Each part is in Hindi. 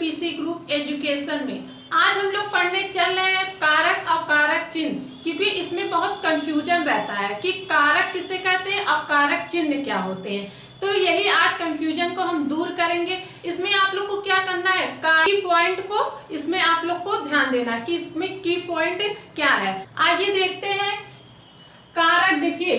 पीसी ग्रुप एजुकेशन में आज हम लोग पढ़ने चल रहे हैं कारक और कारक चिन्ह, क्योंकि इसमें बहुत कंफ्यूजन रहता है कि कारक किसे कहते हैं और कारक चिन्ह क्या होते हैं। तो यही आज कंफ्यूजन को हम दूर करेंगे। इसमें आप लोग को क्या करना है, की पॉइंट को इसमें आप लोग को ध्यान देना कि इसमें की पॉइंट क्या है। आइए देखते हैं कारक। देखिए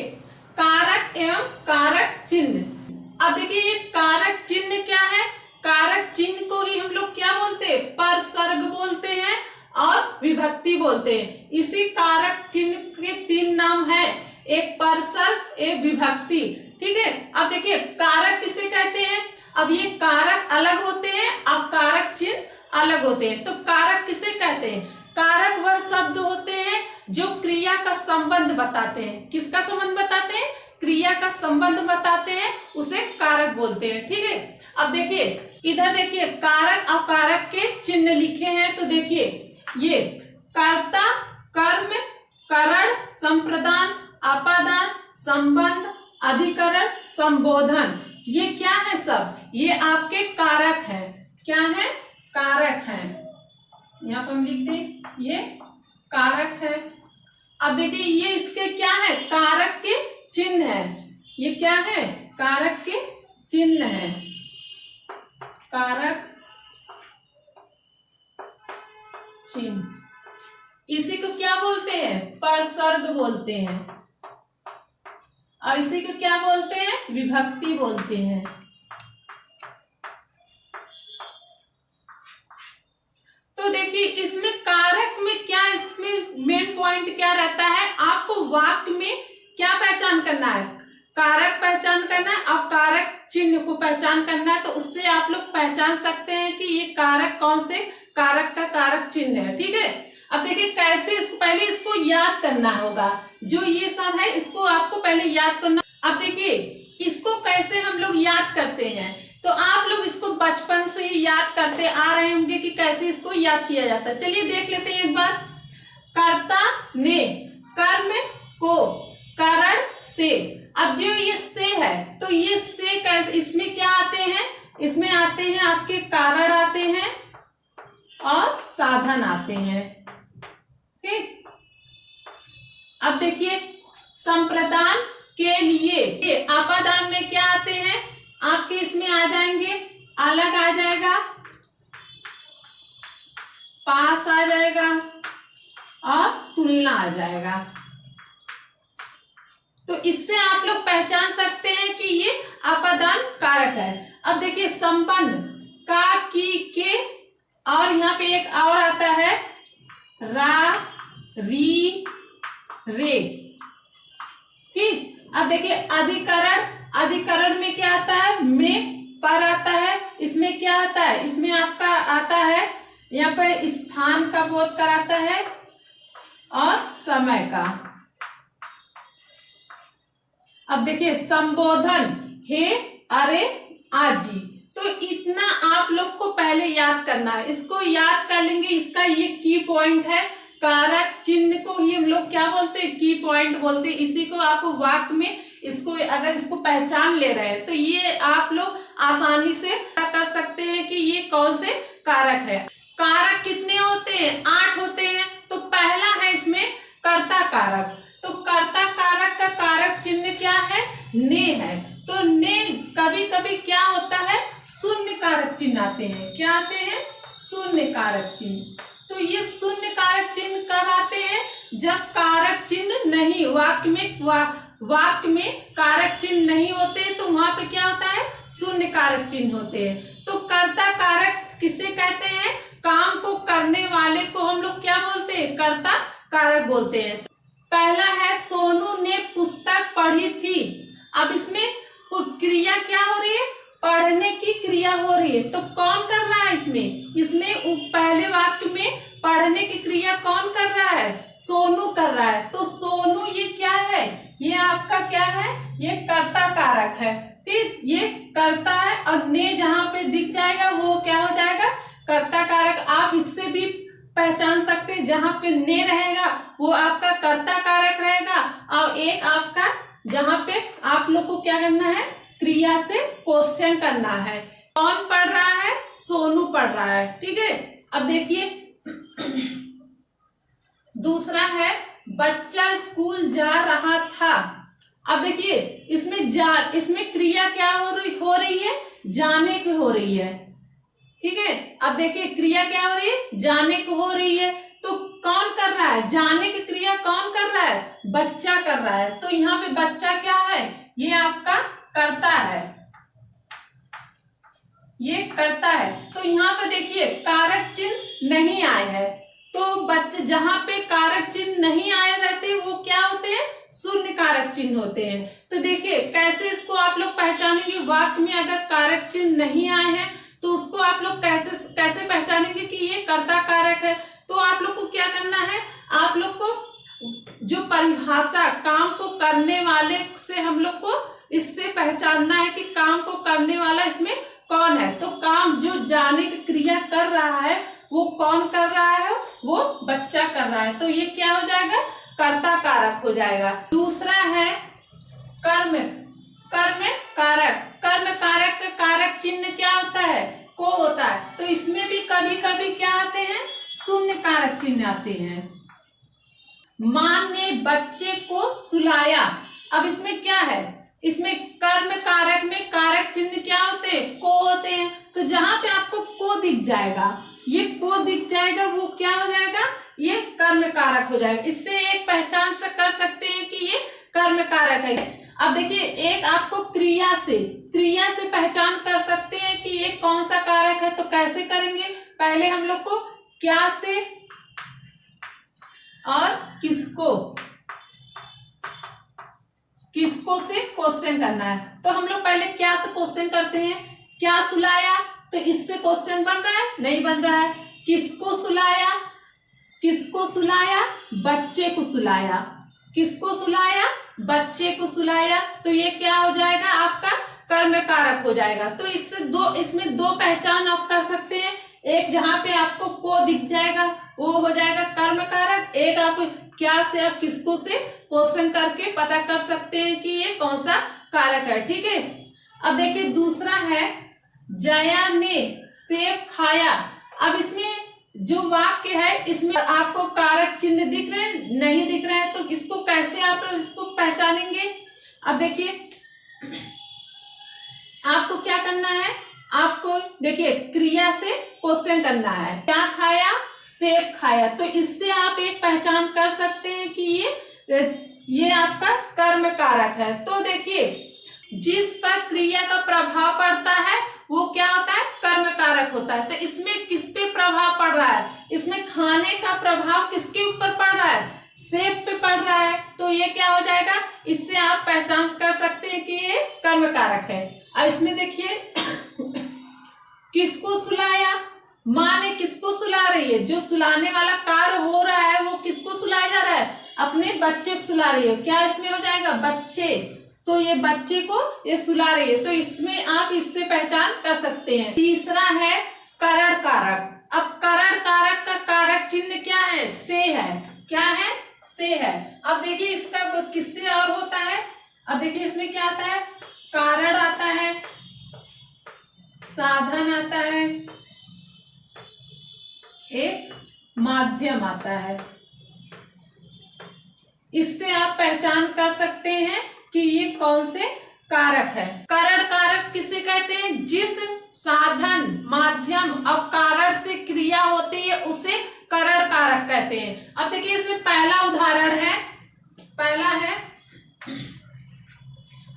कारक एवं कारक चिन्ह। अब देखिए ये कारक चिन्ह क्या है। कारक चिन्ह को ही हम लोग क्या बोलते हैं, परसर्ग बोलते हैं और विभक्ति बोलते हैं। इसी कारक चिन्ह के तीन नाम है, एक परसर्ग एक विभक्ति। ठीक है। अब देखिए कारक किसे कहते हैं। अब ये कारक अलग होते हैं और कारक चिन्ह अलग होते हैं। तो कारक किसे कहते हैं, कारक वह शब्द होते हैं जो क्रिया का संबंध बताते हैं। किसका संबंध बताते हैं, क्रिया का संबंध बताते हैं, उसे कारक बोलते हैं। ठीक है। अब देखिए इधर देखिए कारक और कारक के चिन्ह लिखे हैं। तो देखिए ये कर्ता, कर्म, करण, संप्रदान, अपादान, संबंध, अधिकरण, संबोधन, ये क्या है सब, ये आपके कारक है। क्या है, कारक है। यहाँ पर हम लिख दें ये कारक है। अब देखिए ये इसके क्या है, कारक के चिन्ह है। ये क्या है, कारक के चिन्ह है। कारक चिन्ह, इसी को क्या बोलते हैं, परसर्ग बोलते हैं और इसी को क्या बोलते हैं, विभक्ति बोलते हैं। तो देखिए इसमें कारक में क्या, इसमें मेन पॉइंट क्या रहता है, आपको वाक्य में क्या पहचान करना है, कारक पहचान करना है और कारक चिन्ह को पहचान करना है। तो उससे आप लोग पहचान सकते हैं कि ये कारक कौन से कारक का कारक चिन्ह है। ठीक है। अब देखिए कैसे, इसको पहले इसको याद करना होगा। जो ये सब है इसको आपको पहले याद करना। अब देखिए इसको कैसे हम लोग याद करते हैं, तो आप लोग इसको बचपन से ही याद करते आ रहे होंगे कि कैसे इसको याद किया जाता है। चलिए देख लेते हैं एक बार। कर्ता ने कर्म को करण से। अब जो ये से है तो ये से कैसे, इसमें क्या आते हैं, इसमें आते हैं आपके कारण आते हैं और साधन आते हैं। ठीक। अब देखिए संप्रदान के लिए अपादान में क्या आते हैं आपके, इसमें आ जाएंगे, अलग आ जाएगा, पास आ जाएगा और तुलना आ जाएगा। तो इससे आप लोग पहचान सकते हैं कि ये अपादान कारक है। अब देखिए संबंध का, की, के और यहाँ पे एक और आता है रा, री, रे। ठीक। अब देखिए अधिकरण, अधिकरण में क्या आता है, में, पर आता है। इसमें क्या आता है, इसमें आपका आता है यहाँ पे स्थान का बोध कराता है और समय का। अब देखिए संबोधन हे, अरे, आजी। तो इतना आप लोग को पहले याद करना है। इसको याद कर लेंगे, इसका ये की पॉइंट है। कारक चिन्ह को ही हम लोग क्या बोलते हैं, की पॉइंट बोलते हैं। इसी को आपको वाक्य में इसको अगर इसको पहचान ले रहे हैं तो ये आप लोग आसानी से कर सकते हैं कि ये कौन से कारक है। कारक कितने होते हैं, 8 होते हैं। तो पहला है इसमें कर्ता कारक। तो कर्ता कारक का कारक चिन्ह क्या है, ने है। तो ने कभी कभी क्या होता है, शून्य कारक चिन्ह आते हैं। क्या आते हैं, शून्य कारक चिन्ह। तो ये शून्य कारक चिन्ह कब आते हैं, जब कारक चिन्ह नहीं, वाक्य में कारक चिन्ह नहीं होते तो वहां पे क्या होता है, शून्य कारक चिन्ह होते हैं। तो कर्ता कारक किसे कहते हैं, काम को करने वाले को हम लोग क्या बोलते हैं, कर्ता कारक बोलते हैं। पहला है सोनू ने पुस्तक पढ़ी थी। अब इसमें क्रिया क्या हो रही है, पढ़ने की क्रिया हो रही है। तो कौन कर रहा है इसमें, इसमें पहले वाक्य में पढ़ने की क्रिया कौन कर रहा है, सोनू कर रहा है। तो सोनू ये क्या है, ये आपका क्या है, ये कर्ता कारक है। ठीक। ये कर्ता है और ने जहां पे दिख जाएगा वो क्या हो जाएगा, कर्ता कारक। आप इससे भी पहचान सकते हैं, जहां पे ने रहेगा वो आपका कर्ता कारक रहेगा और एक आपका जहां पे आप लोग को क्या करना है, क्रिया से क्वेश्चन करना है। कौन पढ़ रहा है, सोनू पढ़ रहा है। ठीक है, अब देखिए दूसरा है बच्चा स्कूल जा रहा था। अब देखिए इसमें क्रिया क्या हो रही है, जाने की हो रही है। ठीक है, अब देखिए क्रिया क्या हो रही है, जाने को हो रही है। तो कौन कर रहा है, जाने की क्रिया कौन कर रहा है, बच्चा कर रहा है। तो यहाँ पे बच्चा क्या है, ये आपका करता है, ये करता है। तो यहाँ पे देखिए कारक चिन्ह नहीं आए हैं। तो बच्चे जहां पे कारक चिन्ह नहीं आए रहते वो क्या होते हैं, शून्य कारक चिन्ह होते हैं। तो देखिए कैसे इसको आप लोग पहचानेंगे, वाक्य में अगर कारक चिन्ह नहीं आए हैं तो उसको आप लोग कैसे पहचानेंगे कि ये कर्ता कारक है। तो आप लोग को क्या करना है, आप लोग को जो परिभाषा काम को करने वाले से हम लोग को इससे पहचानना है कि काम को करने वाला इसमें कौन है। तो काम जो जाने की क्रिया कर रहा है वो कौन कर रहा है, वो बच्चा कर रहा है। तो ये क्या हो जाएगा, कर्ता कारक हो जाएगा। दूसरा है कर्म कारक। कर्म कारक का कारक चिन्ह क्या होता है, को होता है। तो इसमें भी कभी कभी क्या आते हैं, शून्य कारक चिन्ह आते हैं। मां ने बच्चे को सुलाया। अब इसमें क्या है, इसमें कर्म कारक में कारक चिन्ह क्या होते हैं, को होते हैं। तो जहां पे आपको को दिख जाएगा, ये को दिख जाएगा, वो क्या हो जाएगा, ये कर्म कारक हो जाएगा। इससे एक पहचान से कर सकते हैं कि ये कर्म कारक है। अब देखिए एक आपको क्रिया से पहचान कर सकते हैं कि ये कौन सा कारक है। तो कैसे करेंगे, पहले हम लोग को क्या से और किसको से क्वेश्चन करना है। तो हम लोग पहले क्या से क्वेश्चन करते हैं, क्या सुलाया, तो इससे क्वेश्चन बन रहा है, नहीं बन रहा है। किसको सुलाया, बच्चे को सुलाया, किसको सुलाया, बच्चे को सुलाया। तो ये क्या हो जाएगा, आपका कर्म कारक हो जाएगा। तो इसमें दो पहचान आप कर सकते हैं। एक जहां पे आपको को दिख जाएगा वो हो जाएगा कर्म कारक, एक आप क्या से आप किसको से क्वेश्चन करके पता कर सकते हैं कि ये कौन सा कारक है। ठीक है, अब देखिए दूसरा है जया ने सेब खाया। अब इसमें जो वाक्य है इसमें आपको कारक चिन्ह दिख रहे हैं, नहीं दिख रहे हैं। तो इसको कैसे आप इसको पहचानेंगे। अब देखिए आपको क्या करना है, आपको देखिए क्रिया से क्वेश्चन करना है, क्या खाया, सेब खाया। तो इससे आप एक पहचान कर सकते हैं कि ये आपका कर्म कारक है। तो देखिए जिस पर क्रिया का प्रभाव पड़ता है वो क्या होता है, कर्म कारक होता है। तो इसमें किस पे प्रभाव पड़ रहा है, इसमें खाने का प्रभाव किसके ऊपर पड़ रहा है, सेब पे पड़ रहा है। तो ये क्या हो जाएगा, इससे आप पहचान कर सकते हैं कि ये कर्म कारक है। और इसमें देखिए किसको सुलाया, माँ ने किसको सुला रही है, जो सुलाने वाला कार्य हो रहा है वो किसको सुलाया जा रहा है, अपने बच्चे को सुला रही है। क्या इसमें हो जाएगा, बच्चे। तो ये बच्चे को ये सुला रही है। तो इसमें आप इससे पहचान कर सकते हैं। तीसरा है करण कारक। अब करण कारक का कारक चिन्ह क्या है, से है। क्या है, से है। अब देखिए इसका किससे और होता है। अब देखिए इसमें क्या आता है, कारण आता है, साधन आता है, एक माध्यम आता है। इससे आप पहचान कर सकते हैं कि ये कौन से कारक है। करण कारक किसे कहते हैं, जिस साधन, माध्यम और कारण से क्रिया होती है उसे करण कारक कहते हैं। अब देखिए इसमें पहला उदाहरण है, पहला है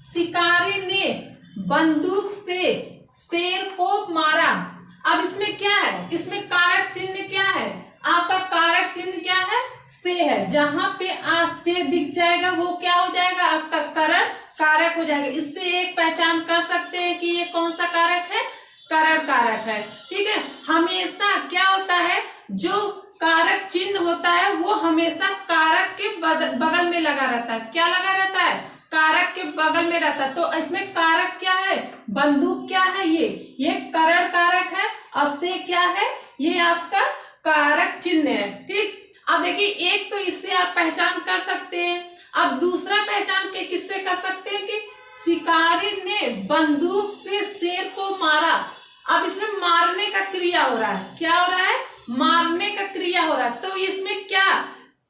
शिकारी ने बंदूक से शेर को मारा। अब इसमें क्या है, इसमें कारक चिन्ह क्या है, आपका कारक चिन्ह क्या है, से है। जहां पे से दिख जाएगा वो क्या हो जाएगा, आपका करण कारक हो जाएगा। इससे एक पहचान कर सकते हैं कि ये कौन सा कारक है, करण कारक है। ठीक है, हमेशा क्या होता है, जो कारक चिन्ह होता है वो हमेशा कारक के बगल में लगा रहता है। क्या लगा रहता है, कारक के बगल में रहता है। तो इसमें कारक क्या है, बंदूक क्या है, ये करण कारक है। और से क्या है, ये आपका कारक चिन्ह है। ठीक, अब देखिए एक तो इससे आप पहचान कर सकते हैं। अब दूसरा पहचान के किससे कर सकते हैं कि शिकारी ने बंदूक से शेर को मारा। अब इसमें मारने का क्रिया हो रहा है। क्या हो रहा है? मारने का क्रिया हो रहा है। तो इसमें क्या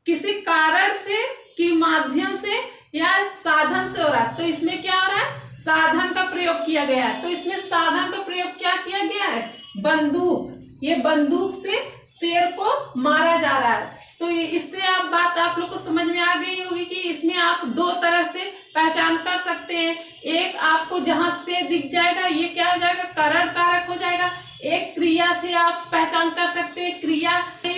किसी कारण से कि माध्यम से या साधन से हो रहा है। तो इसमें क्या हो रहा है? साधन का प्रयोग किया गया है। तो इसमें साधन का प्रयोग क्या किया गया है? बंदूक। ये बंदूक से शेर को मारा जा रहा है। तो इससे आप लोग को समझ में आ गई होगी कि इसमें आप दो तरह से पहचान कर सकते हैं। एक आपको जहां से दिख जाएगा ये क्या हो जाएगा? कारण कारक हो जाएगा। एक क्रिया से आप पहचान कर सकते हैं, क्रिया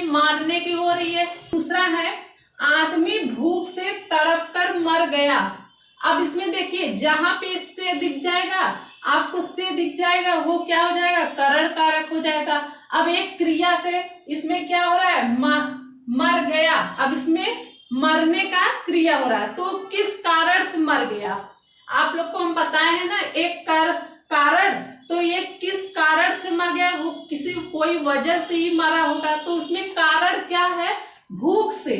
मारने की हो रही है। दूसरा है आदमी भूख से तड़प कर मर गया। अब इसमें देखिए जहां पे से दिख जाएगा, आपको से दिख जाएगा, वो क्या हो जाएगा? कारण कारक हो जाएगा। अब एक क्रिया से इसमें क्या हो रहा है? मर गया। अब इसमें मरने का क्रिया हो रहा है। तो किस कारण से मर गया? आप लोग को हम बताए हैं ना एक कारण। तो ये किस कारण से मर गया? वो किसी कोई वजह से ही मरा होगा। तो उसमें कारण क्या है? भूख से।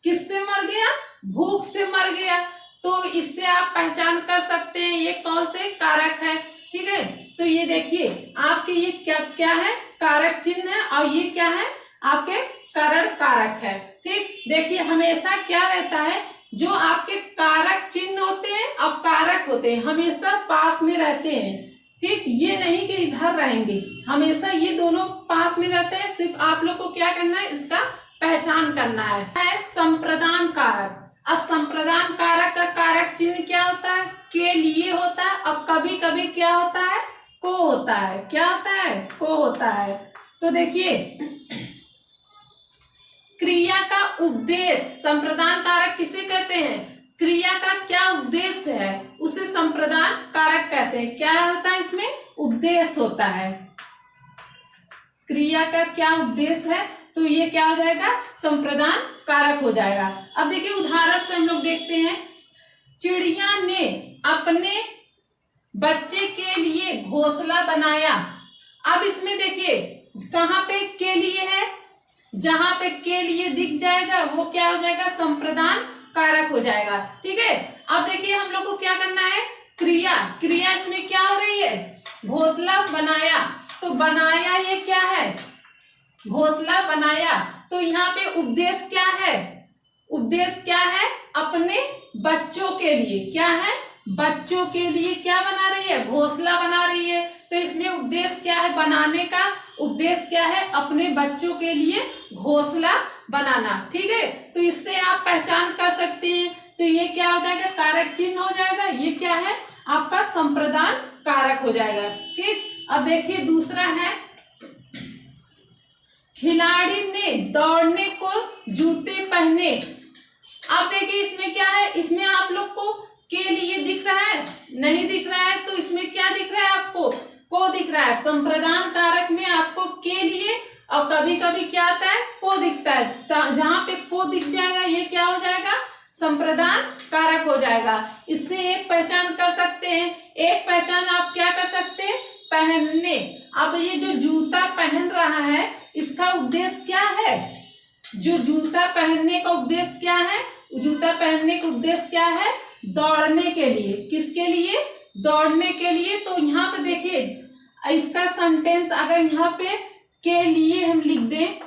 किससे मर गया? भूख से मर गया। तो इससे आप पहचान कर सकते हैं ये कौन से कारक है। ठीक है, तो ये देखिए आपके ये क्या क्या है? कारक चिन्ह है और ये क्या है? आपके कारण कारक है। ठीक, देखिए हमेशा क्या रहता है? जो आपके कारक चिन्ह होते हैं और कारक होते हैं हमेशा पास में रहते हैं। ठीक, ये नहीं कि इधर रहेंगे, हमेशा ये दोनों पास में रहते हैं। सिर्फ आप लोग को क्या करना है? इसका पहचान करना है संप्रदान कारक। असंप्रदान कारक का कारक चिन्ह क्या होता है? के लिए होता है। अब कभी कभी क्या होता है? को होता है। क्या होता है? को होता है। तो देखिए क्रिया का उद्देश्य, संप्रदान कारक किसे कहते हैं? क्रिया का क्या उद्देश्य है उसे संप्रदान कारक कहते हैं। क्या होता है इसमें? उद्देश्य होता है। क्रिया का क्या उद्देश्य है तो ये क्या हो जाएगा? संप्रदान कारक हो जाएगा। अब देखिए उदाहरण से हम लोग देखते हैं। चिड़िया ने अपने बच्चे के लिए घोंसला बनाया। अब इसमें देखिए कहाँ पे के लिए है? जहां पे के लिए दिख जाएगा वो क्या हो जाएगा? संप्रदान कारक हो जाएगा। ठीक है, अब देखिए हम लोग को क्या करना है? क्रिया इसमें क्या हो रही है? घोंसला बनाया। तो बनाया ये क्या है? घोंसला बनाया। तो यहाँ पे उद्देश्य क्या है? उद्देश्य क्या है? अपने बच्चों के लिए। क्या है? बच्चों के लिए क्या बना रही है? घोंसला बना रही है। तो इसमें उद्देश्य क्या है? बनाने का उद्देश्य क्या है? अपने बच्चों के लिए घोंसला बनाना। ठीक है, तो इससे आप पहचान कर सकते हैं। तो ये क्या हो जाएगा? कारक चिन्ह हो जाएगा। ये क्या है? आपका संप्रदान कारक हो जाएगा। ठीक, अब देखिए दूसरा है खिलाड़ी ने दौड़ने को जूते पहने। अब देखिए इसमें क्या है? इसमें आप लोग को के लिए दिख रहा है? नहीं दिख रहा है। तो इसमें क्या दिख रहा है आपको? को दिख रहा है। संप्रदान कारक में आपको के लिए और कभी कभी क्या आता है? को दिखता है। जहां पे को दिख जाएगा ये क्या हो जाएगा? संप्रदान कारक हो जाएगा। इससे एक पहचान कर सकते हैं। एक पहचान आप क्या कर सकते हैं? पहनने। अब ये जो जूता पहन रहा है इसका उद्देश्य क्या है? जो जूता पहनने का उद्देश्य क्या है? जूता पहनने का उद्देश्य क्या है? दौड़ने के लिए। किसके लिए? दौड़ने के लिए। तो यहाँ पे देखिए इसका सेंटेंस अगर यहाँ पे के लिए हम लिख दें,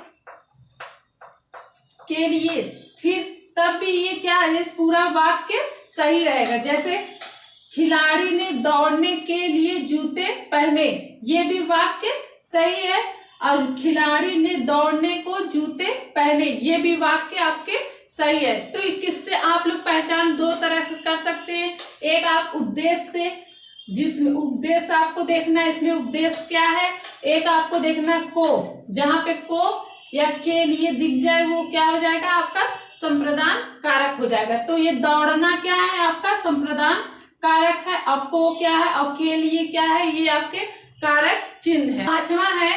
के लिए, फिर तब भी ये क्या है? इस पूरा वाक्य सही रहेगा। जैसे खिलाड़ी ने दौड़ने के लिए जूते पहने, ये भी वाक्य सही है। और खिलाड़ी ने दौड़ने को जूते पहने, ये भी वाक्य आपके सही है। तो किससे आप लोग पहचान दो तरह से कर सकते हैं। एक आप उद्देश्य से, जिसमें उद्देश्य आपको देखना है, इसमें उद्देश्य क्या है। एक आपको देखना को, जहां पे को या के लिए दिख जाए वो क्या हो जाएगा? आपका संप्रदान कारक हो जाएगा। तो ये दौड़ना क्या है? आपका संप्रदान कारक है। और को क्या है? और के लिए क्या है? ये आपके कारक चिन्ह है। पांचवा है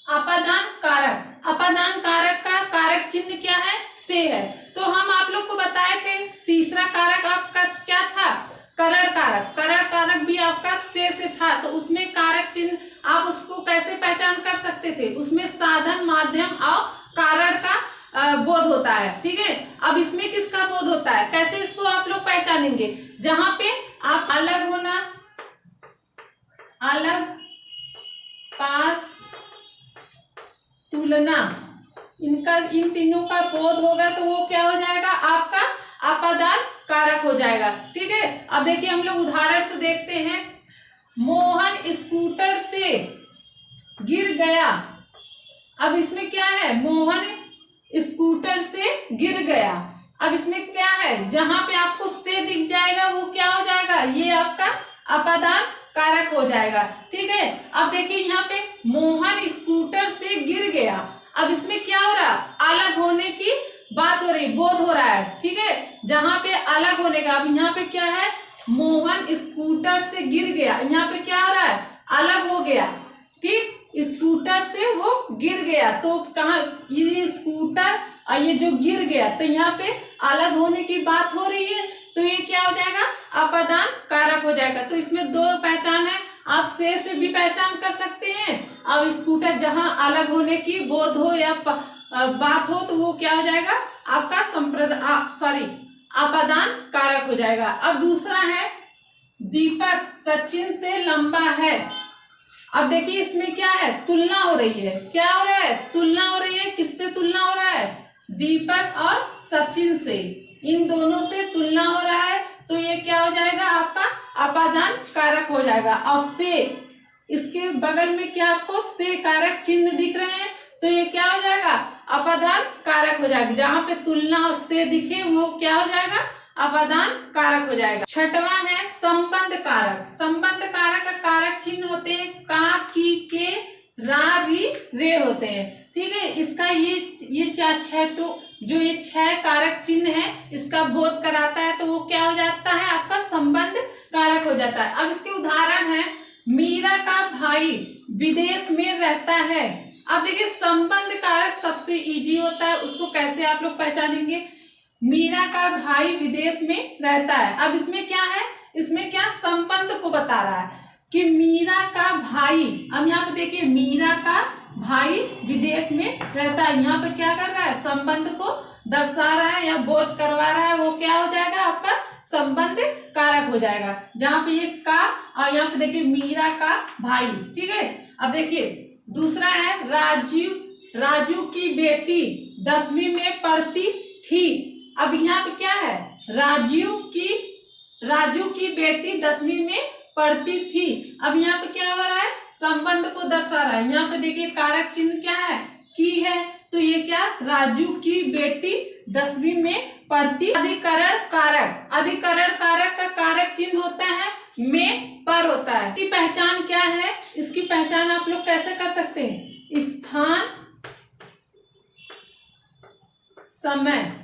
अपादान कारक। अपादान कारक का कारक चिन्ह क्या है? से है। तो हम आप लोग को बताए थे तीसरा कारक आपका क्या था? करण कारक। करण कारक भी आपका से था। तो उसमें कारक चिन्ह आप उसको कैसे पहचान कर सकते थे? उसमें साधन, माध्यम और कारण का बोध होता है। ठीक है, अब इसमें किसका बोध होता है? कैसे इसको आप लोग पहचानेंगे? जहां पे आप अलग होना, अलग पास, तुलना, इन तीनों का बोध होगा तो वो क्या हो जाएगा, आपका अपादान कारक हो जाएगा। ठीक है, अब देखिए हम लोग उदाहरण से देखते हैं। मोहन स्कूटर से गिर गया। अब इसमें क्या है, मोहन स्कूटर से गिर गया। अब इसमें क्या है, जहां पे आपको से दिख जाएगा वो क्या हो जाएगा, ये आपका अपादान कारक हो जाएगा। ठीक है, अब देखिए यहाँ पे मोहन स्कूटर से गिर गया। अब इसमें क्या हो रहा है, अलग होने की बात हो रही, बोध हो रहा है। ठीक है, जहां पे अलग होने का, अब यहाँ पे क्या है, मोहन स्कूटर से गिर गया, यहाँ पे क्या हो रहा है, अलग हो गया। ठीक, स्कूटर से वो गिर गया, तो कहाँ, ये स्कूटर और ये जो गिर गया, तो यहाँ पे अलग होने की बात हो रही है, तो ये क्या हो जाएगा, अपादान कारक हो जाएगा। तो इसमें दो पहचान है, आप से भी पहचान कर सकते हैं। अब स्कूटर जहां अलग होने की बोध हो या बात हो, तो वो क्या हो जाएगा, आपका अपादान कारक हो जाएगा। अब दूसरा है, दीपक सचिन से लंबा है। अब देखिए इसमें क्या है, तुलना हो रही है। क्या हो रहा है, तुलना हो रही है। किससे तुलना हो रहा है, दीपक और सचिन से, इन दोनों से तुलना हो रहा है, तो ये क्या हो जाएगा, आपका अपादान कारक हो जाएगा। और से, इसके बगल में क्या आपको से कारक चिन्ह दिख रहे हैं, तो ये क्या हो जाएगा, अपादान कारक हो जाएगा। जहां पे तुलना और से दिखे वो क्या हो जाएगा, अपादान कारक हो जाएगा। छठवां है संबंध कारक। संबंध कारक का कारक चिन्ह होते हैं का, की, के, रा, री, रे होते हैं। ठीक है, इसका ये जो ये 6 कारक चिन्ह है, इसका बोध कराता है, तो वो क्या हो जाता है, आपका संबंध कारक हो जाता है। अब इसके उदाहरण है, मीरा का भाई विदेश में रहता है। अब देखिए संबंध कारक सबसे इजी होता है, उसको कैसे आप लोग पहचानेंगे, मीरा का भाई विदेश में रहता है। अब इसमें क्या है, इसमें क्या संबंध को बता रहा है कि मीरा का भाई, अब यहाँ पे देखिए मीरा का भाई विदेश में रहता है, यहाँ पे क्या कर रहा है, संबंध को दर्शा रहा है या बोध करवा रहा है, वो क्या हो जाएगा, आपका संबंध कारक हो जाएगा। जहां पे ये का और यहाँ पे देखिए मीरा का भाई। ठीक है, अब देखिए दूसरा है, राजू की बेटी 10वीं में पढ़ती थी। अब यहाँ पे क्या है, राजू की बेटी 10वीं में पढ़ती थी। अब यहाँ पे क्या हो रहा है, संबंध को दर्शा रहा है। यहाँ पे देखिए कारक चिन्ह क्या है, की है, तो ये क्या, राजू की बेटी 10वीं में पढ़ती। अधिकरण कारक का कारक चिन्ह होता है में, पर होता है। इसकी पहचान क्या है, इसकी पहचान आप लोग कैसे कर सकते हैं, स्थान, समय,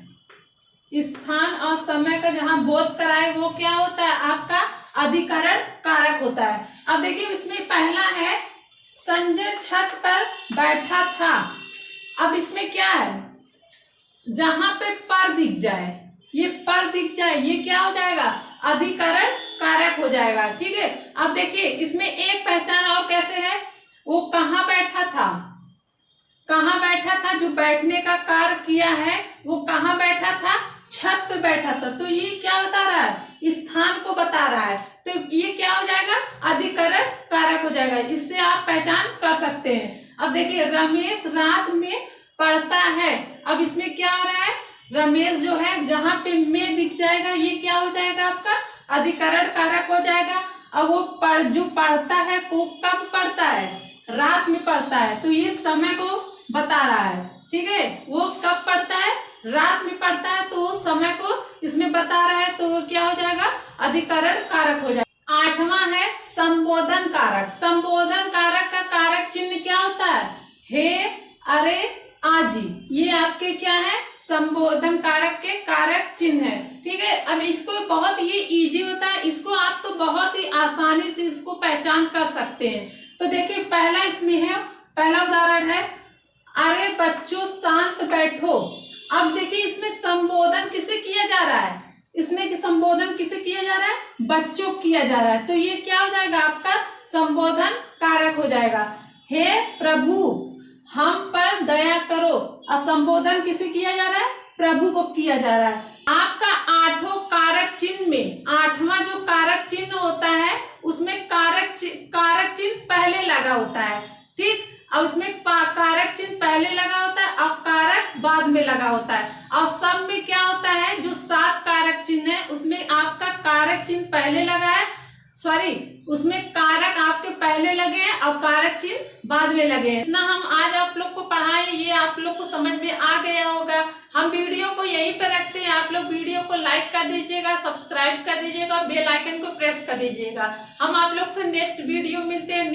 स्थान और समय का जहां बोध कराए वो क्या होता है, आपका अधिकरण कारक होता है। अब देखिए इसमें पहला है, संजय छत पर बैठा था। अब इसमें क्या है, जहां पे पर दिख जाए, ये पर दिख जाए, ये क्या हो जाएगा, अधिकरण कारक हो जाएगा। ठीक है, अब देखिए इसमें एक पहचान और कैसे है, वो कहाँ बैठा था, जो बैठने का कार्य किया है वो कहाँ बैठा था, छत पे बैठा था, तो ये क्या बता रहा है, स्थान को बता रहा है, तो ये क्या हो जाएगा, अधिकरण कारक हो जाएगा। इससे आप पहचान कर सकते हैं। अब देखिए रमेश रात में पढ़ता है। अब इसमें क्या हो रहा है, रमेश जो है जहां पे में दिख जाएगा ये क्या हो जाएगा, आपका अधिकरण कारक हो जाएगा। अब वो जो पढ़ता है वो कब पढ़ता है, रात में पढ़ता है, तो ये समय को बता रहा है। ठीक है, वो कब पढ़ता है, रात में पढ़ता है, तो वो समय को इसमें बता रहा है, तो वो क्या हो जाएगा, अधिकरण कारक हो जाएगा। आठवां है संबोधन कारक। संबोधन कारक का कारक चिन्ह क्या होता है, हे, अरे, आजी, ये आपके क्या है, संबोधन कारक के कारक चिन्ह है। ठीक है, अब इसको बहुत ये इजी होता है, इसको आप तो बहुत ही आसानी से इसको पहचान कर सकते हैं। तो देखिए पहला इसमें है, पहला उदाहरण है, अरे बच्चों शांत बैठो। अब देखिए इसमें संबोधन किसे किया जा रहा है, इसमें संबोधन किसे किया जा रहा है, बच्चों किया जा रहा है, तो ये क्या हो जाएगा, आपका संबोधन कारक हो जाएगा। हे प्रभु हम पर दया करो, और संबोधन किसे किया जा रहा है, प्रभु को किया जा रहा है। आपका आठों कारक चिन्ह में आठवां जो कारक चिन्ह होता है उसमें कारक चिन्ह पहले लगा होता है। ठीक। और उसमें कारक चिन्ह पहले लगा होता है और कारक बाद में लगा होता है। और सब में क्या होता है, जो 7 कारक चिन्ह है उसमें आपका कारक चिन्ह पहले लगा है, सॉरी उसमें कारक आपके पहले लगे हैं और कारक चिन्ह बाद में लगे हैं। इतना हम आज आप लोग को पढ़ाए, ये आप लोग को समझ में आ गया होगा। हम वीडियो को यहीं पे रखते हैं, आप लोग वीडियो को लाइक कर दीजिएगा, सब्सक्राइब कर दीजिएगा, बेल आइकन को प्रेस कर दीजिएगा। हम आप लोग से नेक्स्ट वीडियो मिलते हैं।